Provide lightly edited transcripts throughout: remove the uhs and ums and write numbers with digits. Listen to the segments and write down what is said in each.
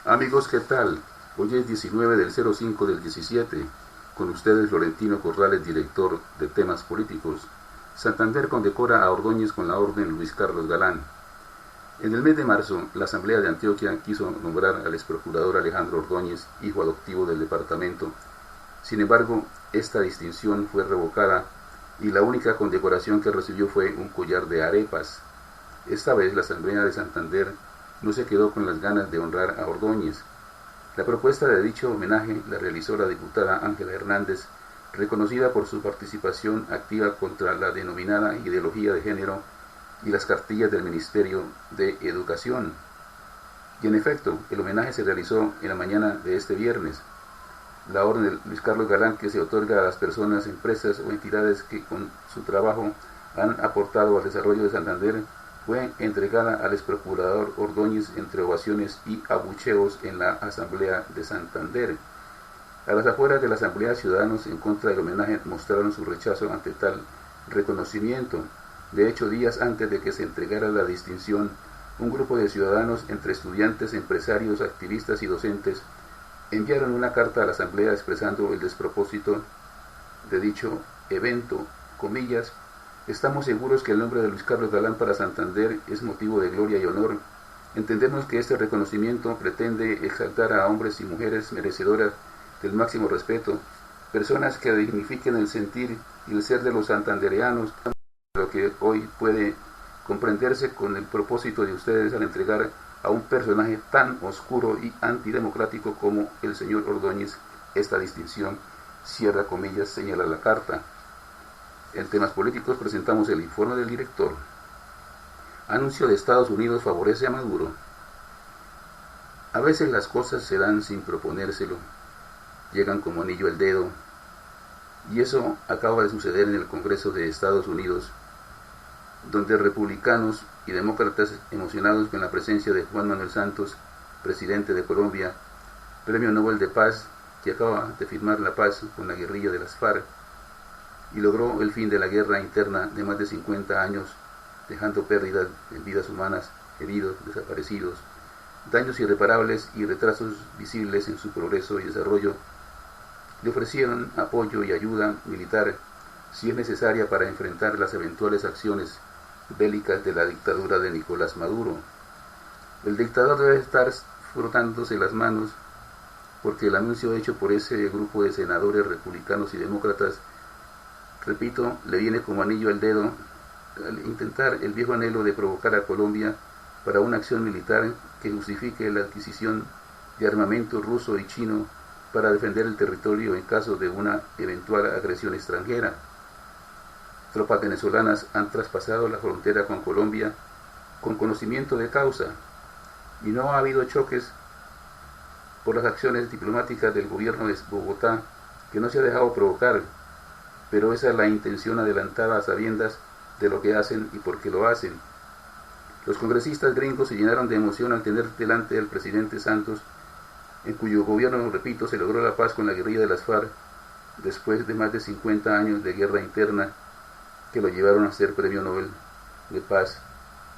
Amigos, ¿qué tal? Hoy es 19 del 05 del 17. Con ustedes Florentino Corrales, director de temas políticos. Santander condecora a Ordóñez con la orden Luis Carlos Galán. En el mes de marzo, la Asamblea de Antioquia quiso nombrar al exprocurador Alejandro Ordóñez, hijo adoptivo del departamento. Sin embargo, esta distinción fue revocada y la única condecoración que recibió fue un collar de arepas. Esta vez la Asamblea de Santander no se quedó con las ganas de honrar a Ordóñez. La propuesta de dicho homenaje la realizó la diputada Ángela Hernández, reconocida por su participación activa contra la denominada ideología de género y las cartillas del Ministerio de Educación. Y en efecto, el homenaje se realizó en la mañana de este viernes. La orden de Luis Carlos Galán, que se otorga a las personas, empresas o entidades que con su trabajo han aportado al desarrollo de Santander, fue entregada al exprocurador Ordóñez entre ovaciones y abucheos en la Asamblea de Santander. A las afueras de la Asamblea, ciudadanos en contra del homenaje mostraron su rechazo ante tal reconocimiento. De hecho, días antes de que se entregara la distinción, un grupo de ciudadanos, entre estudiantes, empresarios, activistas y docentes, enviaron una carta a la Asamblea expresando el despropósito de dicho evento, comillas: estamos seguros que el nombre de Luis Carlos Galán para Santander es motivo de gloria y honor. Entendemos que este reconocimiento pretende exaltar a hombres y mujeres merecedoras del máximo respeto, personas que dignifiquen el sentir y el ser de los santandereanos, lo que hoy puede comprenderse con el propósito de ustedes al entregar a un personaje tan oscuro y antidemocrático como el señor Ordóñez esta distinción, cierra comillas, señala la carta. En temas políticos presentamos el informe del director. Anuncio de Estados Unidos favorece a Maduro. A veces las cosas se dan sin proponérselo, llegan como anillo al dedo, y eso acaba de suceder en el Congreso de Estados Unidos, donde republicanos y demócratas, emocionados con la presencia de Juan Manuel Santos, presidente de Colombia, Premio Nobel de Paz, que acaba de firmar la paz con la guerrilla de las FARC, y logró el fin de la guerra interna de más de 50 años, dejando pérdidas en vidas humanas, heridos, desaparecidos, daños irreparables y retrasos visibles en su progreso y desarrollo, le ofrecieron apoyo y ayuda militar si es necesaria para enfrentar las eventuales acciones bélicas de la dictadura de Nicolás Maduro. El dictador debe estar frotándose las manos porque el anuncio hecho por ese grupo de senadores republicanos y demócratas, repito, le viene como anillo al dedo al intentar el viejo anhelo de provocar a Colombia para una acción militar que justifique la adquisición de armamento ruso y chino para defender el territorio en caso de una eventual agresión extranjera. Tropas venezolanas han traspasado la frontera con Colombia con conocimiento de causa y no ha habido choques por las acciones diplomáticas del gobierno de Bogotá, que no se ha dejado provocar, pero esa es la intención adelantada a sabiendas de lo que hacen y por qué lo hacen. Los congresistas gringos se llenaron de emoción al tener delante al presidente Santos, en cuyo gobierno, repito, se logró la paz con la guerrilla de las FARC después de más de 50 años de guerra interna que lo llevaron a ser Premio Nobel de Paz,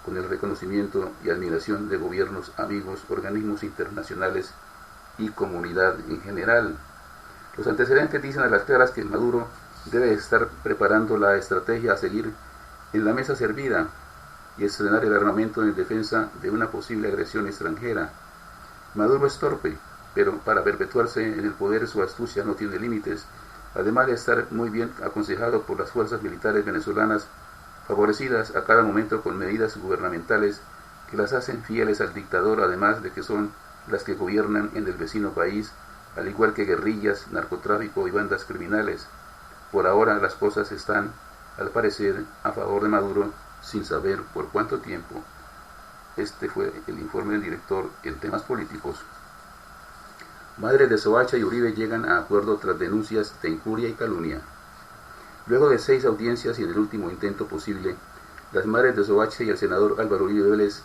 con el reconocimiento y admiración de gobiernos, amigos, organismos internacionales y comunidad en general. Los antecedentes dicen a las claras que Maduro debe estar preparando la estrategia a seguir en la mesa servida y estrenar el armamento en defensa de una posible agresión extranjera. Maduro es torpe, pero para perpetuarse en el poder su astucia no tiene límites, además de estar muy bien aconsejado por las fuerzas militares venezolanas, favorecidas a cada momento con medidas gubernamentales que las hacen fieles al dictador, además de que son las que gobiernan en el vecino país, al igual que guerrillas, narcotráfico y bandas criminales. Por ahora las cosas están, al parecer, a favor de Maduro, sin saber por cuánto tiempo. Este fue el informe del director en temas políticos. Madres de Soacha y Uribe llegan a acuerdo tras denuncias de injuria y calumnia. Luego de 6 audiencias y en el último intento posible, las madres de Soacha y el senador Álvaro Uribe Vélez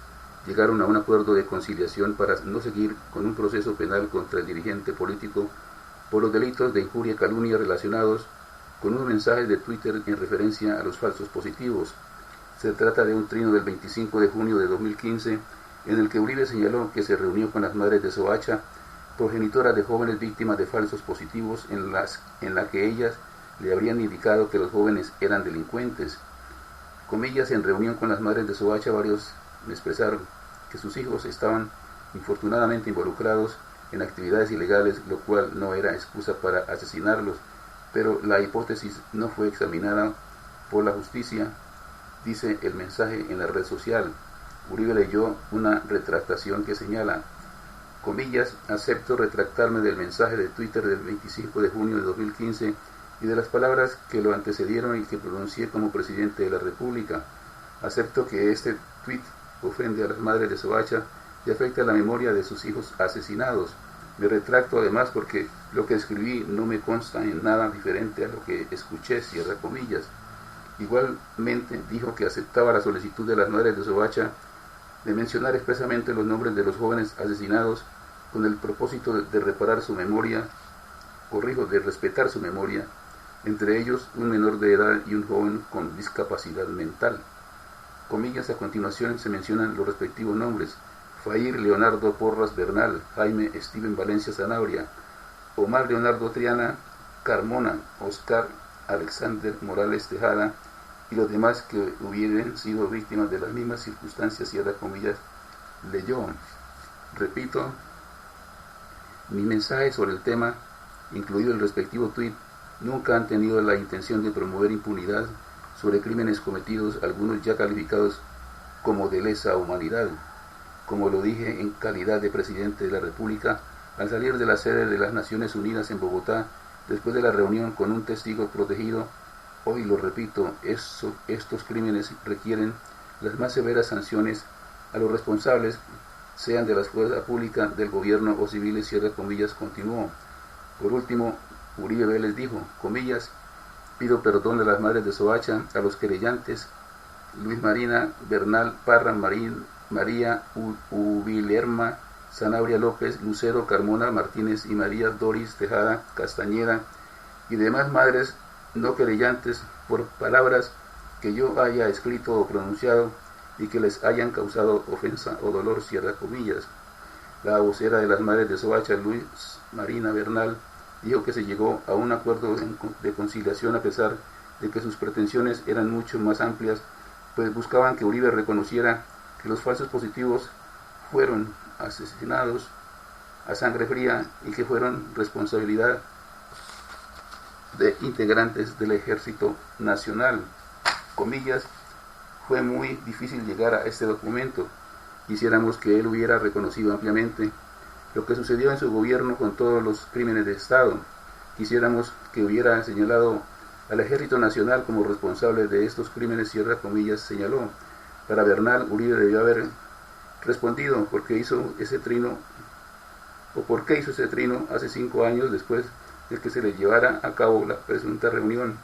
llegaron a un acuerdo de conciliación para no seguir con un proceso penal contra el dirigente político por los delitos de injuria y calumnia relacionados con unos mensajes de Twitter en referencia a los falsos positivos. Se trata de un trino del 25 de junio de 2015 en el que Uribe señaló que se reunió con las madres de Soacha, progenitora de jóvenes víctimas de falsos positivos, en la que ellas le habrían indicado que los jóvenes eran delincuentes. Comillas, en reunión con las madres de Soacha, varios me expresaron que sus hijos estaban infortunadamente involucrados en actividades ilegales, lo cual no era excusa para asesinarlos, pero la hipótesis no fue examinada por la justicia, dice el mensaje en la red social. Uribe leyó una retractación que señala, comillas, acepto retractarme del mensaje de Twitter del 25 de junio de 2015 y de las palabras que lo antecedieron y que pronuncié como presidente de la República. Acepto que este tweet ofende a las madres de Soacha y afecta la memoria de sus hijos asesinados. Me retracto además porque lo que escribí no me consta en nada diferente a lo que escuché, cierra comillas. Igualmente dijo que aceptaba la solicitud de las madres de Soacha de mencionar expresamente los nombres de los jóvenes asesinados con el propósito de reparar su memoria, de respetar su memoria, entre ellos un menor de edad y un joven con discapacidad mental. Comillas, a continuación se mencionan los respectivos nombres: Fair Leonardo Porras Bernal, Jaime Steven Valencia Zanabria, Omar Leonardo Triana Carmona, Oscar Alexander Morales Tejada y los demás que hubieran sido víctimas de las mismas circunstancias, cierra comillas, leyó. Repito, mi mensaje sobre el tema, incluido el respectivo tuit, nunca han tenido la intención de promover impunidad sobre crímenes cometidos, algunos ya calificados como de lesa humanidad. Como lo dije en calidad de presidente de la República, al salir de la sede de las Naciones Unidas en Bogotá, después de la reunión con un testigo protegido, hoy lo repito, estos crímenes requieren las más severas sanciones a los responsables, sean de la fuerza pública, del gobierno o civiles, cierra comillas, continuó. Por último, Uribe Vélez dijo, comillas, pido perdón a las madres de Soacha, a los querellantes, Luis Marina Bernal Parra, María Ubilerma Zanabria López, Lucero Carmona Martínez y María Doris Tejada Castañeda y demás madres no querellantes por palabras que yo haya escrito o pronunciado y que les hayan causado ofensa o dolor, cierra comillas. La vocera de las madres de Soacha, Luis Marina Bernal, dijo que se llegó a un acuerdo de conciliación a pesar de que sus pretensiones eran mucho más amplias, pues buscaban que Uribe reconociera que los falsos positivos fueron asesinados a sangre fría y que fueron responsabilidad de integrantes del Ejército Nacional. Comillas, fue muy difícil llegar a este documento. Quisiéramos que él hubiera reconocido ampliamente lo que sucedió en su gobierno con todos los crímenes de Estado. Quisiéramos que hubiera señalado al Ejército Nacional como responsable de estos crímenes, cierra comillas, señaló. Para Bernal, Uribe debió haber respondido por qué hizo ese trino hace 5 años después de que se le llevara a cabo la presunta reunión.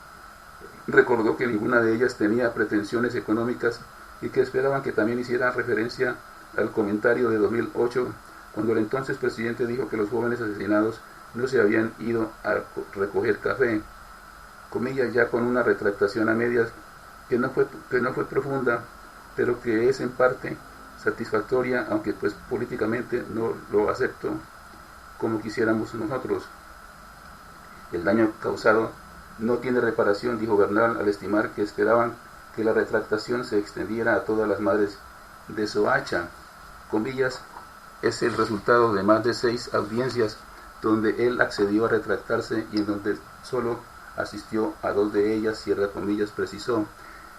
Recordó que ninguna de ellas tenía pretensiones económicas y que esperaban que también hiciera referencia al comentario de 2008, cuando el entonces presidente dijo que los jóvenes asesinados no se habían ido a recoger café. Comillas, ya con una retractación a medias que no fue profunda, pero que es en parte satisfactoria, aunque pues políticamente no lo acepto como quisiéramos nosotros. El daño causado no tiene reparación, dijo Bernal, al estimar que esperaban que la retractación se extendiera a todas las madres de Soacha. Comillas, es el resultado de más de 6 audiencias donde él accedió a retractarse y en donde solo asistió a 2 de ellas, cierra comillas, precisó.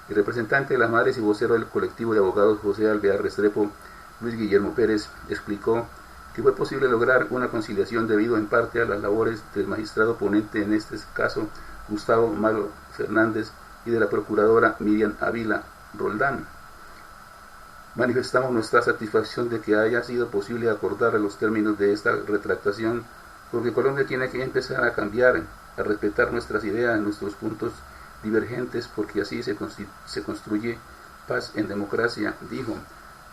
El representante de las madres y vocero del colectivo de abogados José Alvear Restrepo, Luis Guillermo Pérez, explicó que fue posible lograr una conciliación debido en parte a las labores del magistrado ponente en este caso, Gustavo Malo Fernández, y de la procuradora Miriam Ávila Roldán. Manifestamos nuestra satisfacción de que haya sido posible acordar los términos de esta retractación, porque Colombia tiene que empezar a cambiar, a respetar nuestras ideas, nuestros puntos divergentes, porque así se construye paz en democracia, dijo.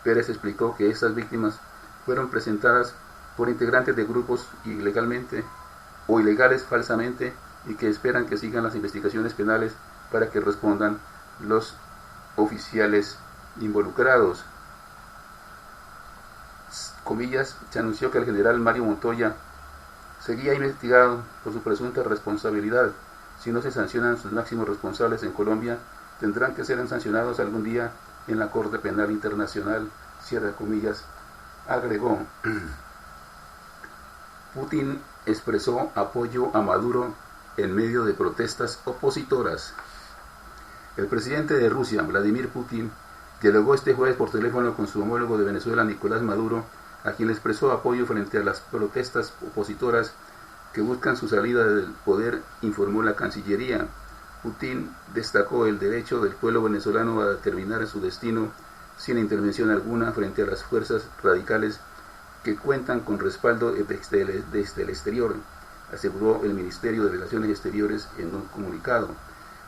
Pérez explicó que estas víctimas fueron presentadas por integrantes de grupos ilegalmente o ilegales falsamente y que esperan que sigan las investigaciones penales para que respondan los oficiales involucrados. comillas, se anunció que el general Mario Montoya seguía investigado por su presunta responsabilidad. Si no se sancionan sus máximos responsables en Colombia, tendrán que ser sancionados algún día en la Corte Penal Internacional, cierra comillas, agregó. Putin expresó apoyo a Maduro en medio de protestas opositoras. El presidente de Rusia, Vladimir Putin, dialogó este jueves por teléfono con su homólogo de Venezuela, Nicolás Maduro, a quien le expresó apoyo frente a las protestas opositoras que buscan su salida del poder, informó la Cancillería. Putin destacó el derecho del pueblo venezolano a determinar su destino sin intervención alguna frente a las fuerzas radicales que cuentan con respaldo desde el exterior, aseguró el Ministerio de Relaciones Exteriores en un comunicado.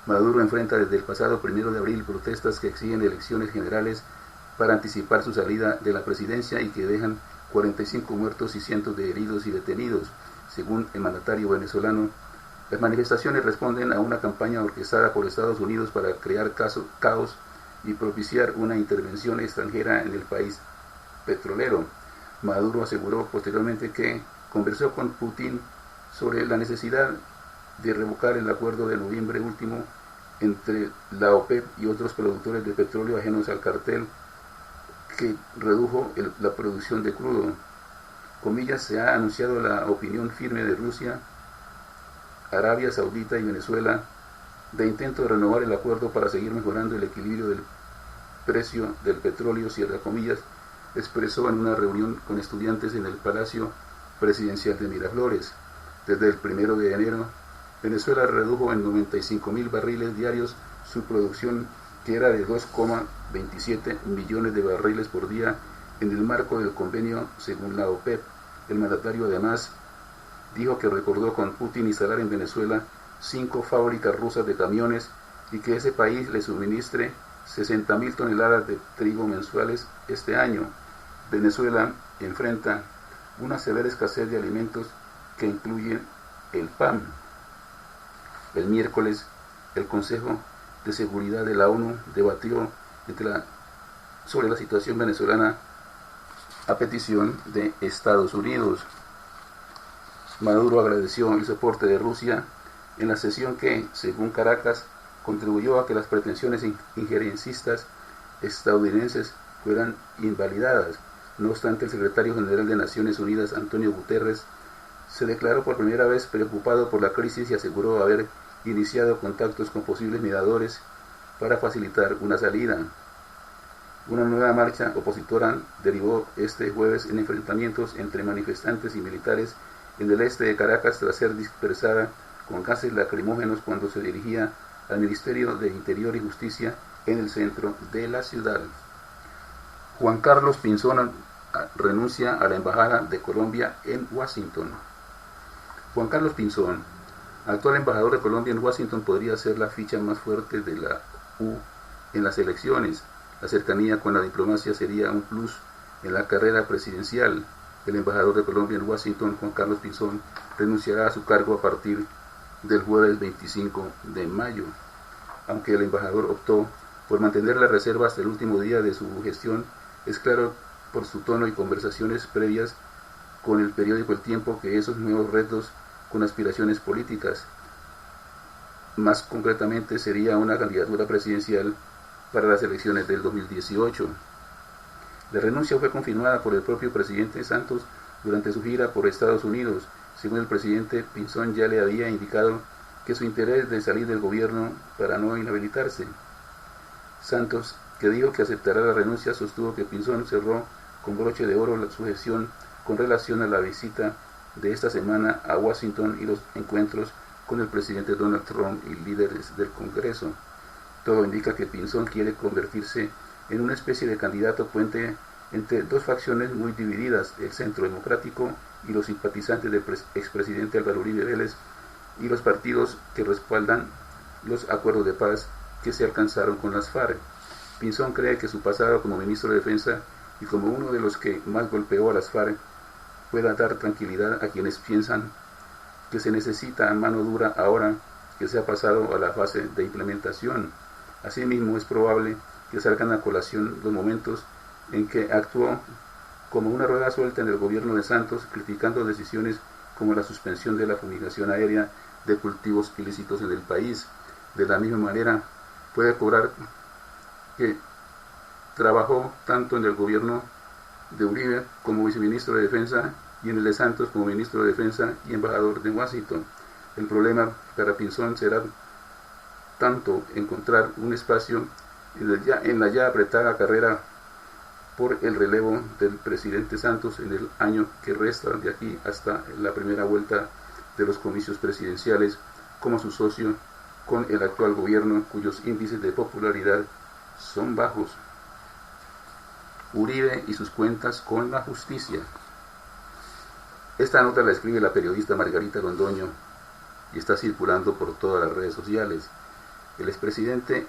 Maduro enfrenta desde el pasado 1 de abril protestas que exigen elecciones generales para anticipar su salida de la presidencia y que dejan 45 muertos y cientos de heridos y detenidos, según el mandatario venezolano. Las manifestaciones responden a una campaña orquestada por Estados Unidos para crear caos y propiciar una intervención extranjera en el país petrolero. Maduro aseguró posteriormente que conversó con Putin sobre la necesidad de revocar el acuerdo de noviembre último entre la OPEP y otros productores de petróleo ajenos al cartel que redujo la producción de crudo. Comillas, se ha anunciado la opinión firme de Rusia, Arabia Saudita y Venezuela de intento de renovar el acuerdo para seguir mejorando el equilibrio del precio del petróleo, cierra comillas, expresó en una reunión con estudiantes en el Palacio Presidencial de Miraflores. Desde el 1 de enero, Venezuela redujo en 95.000 barriles diarios su producción, que era de 2,27 millones de barriles por día en el marco del convenio según la OPEP. El mandatario además dijo que recordó con Putin instalar en Venezuela 5 fábricas rusas de camiones y que ese país le suministre 60.000 toneladas de trigo mensuales este año. Venezuela enfrenta una severa escasez de alimentos que incluye el pan. El miércoles, el Consejo de Seguridad de la ONU debatió sobre la situación venezolana a petición de Estados Unidos. Maduro agradeció el soporte de Rusia en la sesión que, según Caracas, contribuyó a que las pretensiones injerencistas estadounidenses fueran invalidadas. No obstante, el secretario general de Naciones Unidas, Antonio Guterres, se declaró por primera vez preocupado por la crisis y aseguró haber iniciado contactos con posibles mediadores para facilitar una salida. Una nueva marcha opositora derivó este jueves en enfrentamientos entre manifestantes y militares en el este de Caracas tras ser dispersada con gases lacrimógenos cuando se dirigía al Ministerio de Interior y Justicia en el centro de la ciudad. Juan Carlos Pinzón renuncia a la Embajada de Colombia en Washington. Juan Carlos Pinzón, actual embajador de Colombia en Washington, podría ser la ficha más fuerte de la U en las elecciones. La cercanía con la diplomacia sería un plus en la carrera presidencial. El embajador de Colombia en Washington, Juan Carlos Pinzón, renunciará a su cargo a partir del jueves 25 de mayo. Aunque el embajador optó por mantener la reserva hasta el último día de su gestión, es claro por su tono y conversaciones previas con el periódico El Tiempo que esos nuevos retos con aspiraciones políticas, más concretamente, sería una candidatura presidencial para las elecciones del 2018. La renuncia fue confirmada por el propio presidente Santos durante su gira por Estados Unidos. Según el presidente, Pinzón ya le había indicado que su interés de salir del gobierno para no inhabilitarse. Santos, que dijo que aceptará la renuncia, sostuvo que Pinzón cerró con broche de oro su gestión con relación a la visita de esta semana a Washington y los encuentros con el presidente Donald Trump y líderes del Congreso. Todo indica que Pinzón quiere convertirse en una especie de candidato puente entre dos facciones muy divididas, el Centro Democrático y los simpatizantes del expresidente Álvaro Uribe Vélez, y los partidos que respaldan los acuerdos de paz que se alcanzaron con las FARC. Pinzón cree que su pasado como ministro de Defensa y como uno de los que más golpeó a las FARC pueda dar tranquilidad a quienes piensan que se necesita mano dura ahora que se ha pasado a la fase de implementación. Asimismo, es probable que salgan a colación los momentos en que actuó como una rueda suelta en el gobierno de Santos, criticando decisiones como la suspensión de la fumigación aérea de cultivos ilícitos en el país. De la misma manera, puede cobrar que trabajó tanto en el gobierno de Uribe como viceministro de Defensa y en el de Santos como ministro de Defensa y embajador de Washington. El problema para Pinzón será tanto encontrar un espacio en la ya apretada carrera por el relevo del presidente Santos en el año que resta de aquí hasta la primera vuelta de los comicios presidenciales, como su socio con el actual gobierno, cuyos índices de popularidad son bajos. Uribe y sus cuentas con la justicia. Esta nota la escribe la periodista Margarita Londoño y está circulando por todas las redes sociales. El expresidente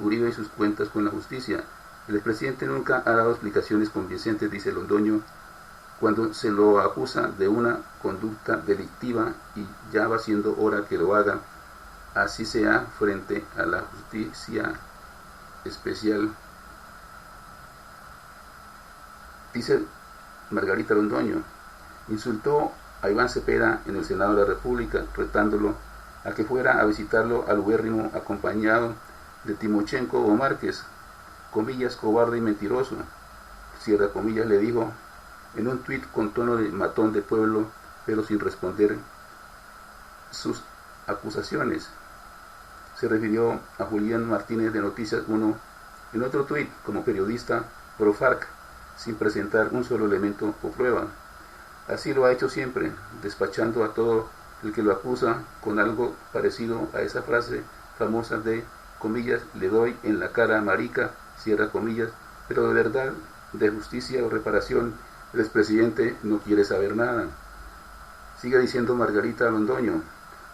Uribe y sus cuentas con la justicia. El expresidente nunca ha dado explicaciones convincentes, dice Londoño, cuando se lo acusa de una conducta delictiva y ya va siendo hora que lo haga, así sea frente a la justicia especial. Dice Margarita Londoño, insultó a Iván Cepeda en el Senado de la República, retándolo a que fuera a visitarlo al ubérrimo acompañado de Timochenko o Márquez, comillas, cobarde y mentiroso, cierra comillas, le dijo en un tuit con tono de matón de pueblo, pero sin responder sus acusaciones. Se refirió a Julián Martínez de Noticias 1 en otro tuit como periodista pro FARC, sin presentar un solo elemento o prueba. Así lo ha hecho siempre, despachando a todo el que lo acusa con algo parecido a esa frase famosa de, comillas, le doy en la cara marica, cierra comillas, pero de verdad, de justicia o reparación, el expresidente no quiere saber nada. Sigue diciendo Margarita Londoño,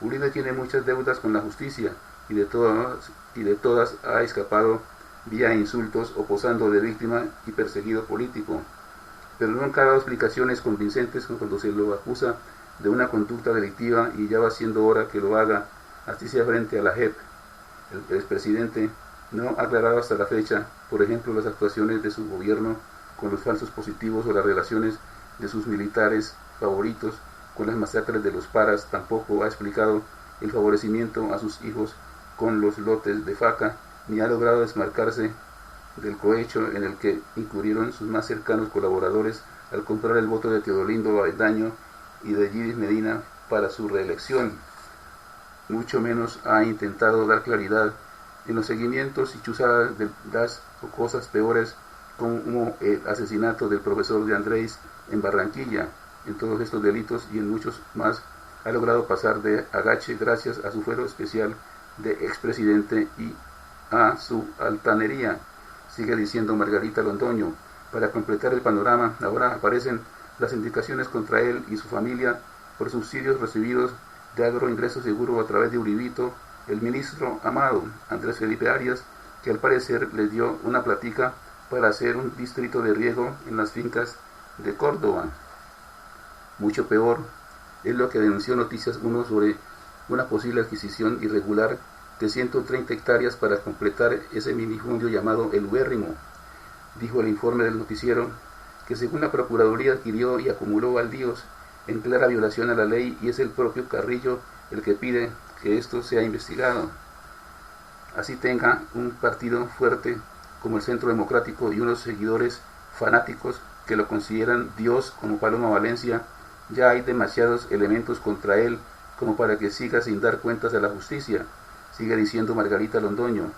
Uribe tiene muchas deudas con la justicia y de todas ha escapado vía insultos o posando de víctima y perseguido político, pero nunca ha dado explicaciones convincentes cuando se lo acusa de una conducta delictiva y ya va siendo hora que lo haga, así sea frente a la JEP. El expresidente no ha aclarado hasta la fecha, por ejemplo, las actuaciones de su gobierno con los falsos positivos o las relaciones de sus militares favoritos con las masacres de los paras. Tampoco ha explicado el favorecimiento a sus hijos con los lotes de FACA, ni ha logrado desmarcarse del cohecho en el que incurrieron sus más cercanos colaboradores al comprar el voto de Teodolindo Avendaño y de Yidis Medina para su reelección. Mucho menos ha intentado dar claridad en los seguimientos y chuzadas de las cosas peores, como el asesinato del profesor de Andrés en Barranquilla. En todos estos delitos y en muchos más ha logrado pasar de agache gracias a su fuero especial de expresidente y a su altanería. Sigue diciendo Margarita Londoño. Para completar el panorama, ahora aparecen las indicaciones contra él y su familia por subsidios recibidos de agroingreso seguro a través de Uribito, el ministro amado Andrés Felipe Arias, que al parecer les dio una platica para hacer un distrito de riego en las fincas de Córdoba. Mucho peor es lo que denunció Noticias 1 sobre una posible adquisición irregular de 130 hectáreas para completar ese minifundio llamado El Ubérrimo. Dijo el informe del noticiero que según la Procuraduría adquirió y acumuló baldíos en clara violación a la ley y es el propio Carrillo el que pide que esto sea investigado. Así tenga un partido fuerte como el Centro Democrático y unos seguidores fanáticos que lo consideran Dios como Paloma Valencia, ya hay demasiados elementos contra él como para que siga sin dar cuentas a la justicia. Sigue diciendo Margarita Londoño,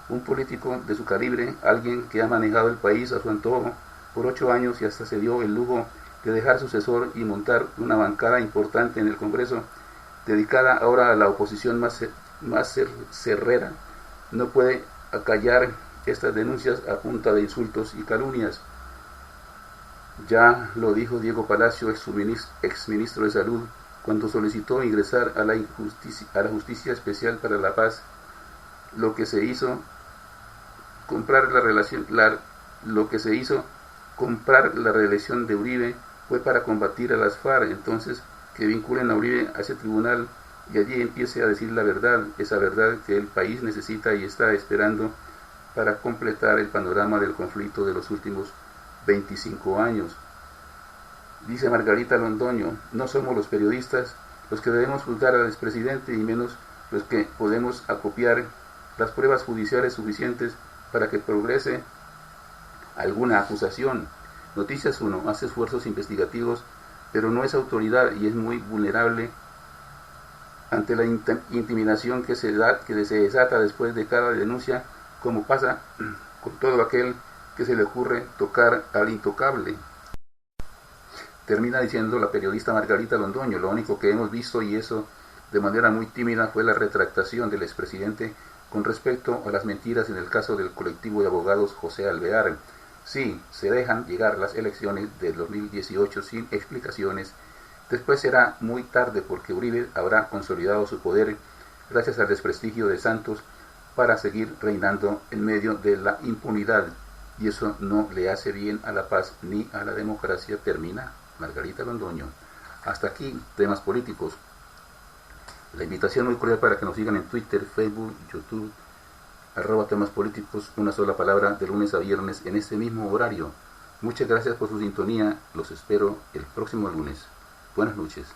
un político de su calibre, alguien que ha manejado el país a su antojo por 8 años y hasta se dio el lujo de dejar sucesor y montar una bancada importante en el Congreso, dedicada ahora a la oposición más cerrera, no puede acallar estas denuncias a punta de insultos y calumnias. Ya lo dijo Diego Palacio, exministro de Salud, cuando solicitó ingresar a la Justicia Especial para la Paz. Lo que se hizo comprar la reelección de Uribe fue para combatir a las FARC. Entonces que vinculen a Uribe a ese tribunal y allí empiece a decir la verdad, esa verdad que el país necesita y está esperando para completar el panorama del conflicto de los últimos 25 años. Dice Margarita Londoño, no somos los periodistas los que debemos juzgar al expresidente y menos los que podemos acopiar las pruebas judiciales suficientes para que progrese alguna acusación. Noticias 1 hace esfuerzos investigativos, pero no es autoridad y es muy vulnerable ante la intimidación que se desata después de cada denuncia, como pasa con todo aquel que se le ocurre tocar al intocable. Termina diciendo la periodista Margarita Londoño, lo único que hemos visto, y eso de manera muy tímida, fue la retractación del expresidente con respecto a las mentiras en el caso del colectivo de abogados José Alvear. Sí, se dejan llegar las elecciones de 2018 sin explicaciones. Después será muy tarde porque Uribe habrá consolidado su poder gracias al desprestigio de Santos para seguir reinando en medio de la impunidad. Y eso no le hace bien a la paz ni a la democracia. Termina Margarita Londoño. Hasta aquí, temas políticos. La invitación muy cordial para que nos sigan en Twitter, Facebook, YouTube, @temas políticos, una sola palabra, de lunes a viernes en este mismo horario. Muchas gracias por su sintonía, los espero el próximo lunes. Buenas noches.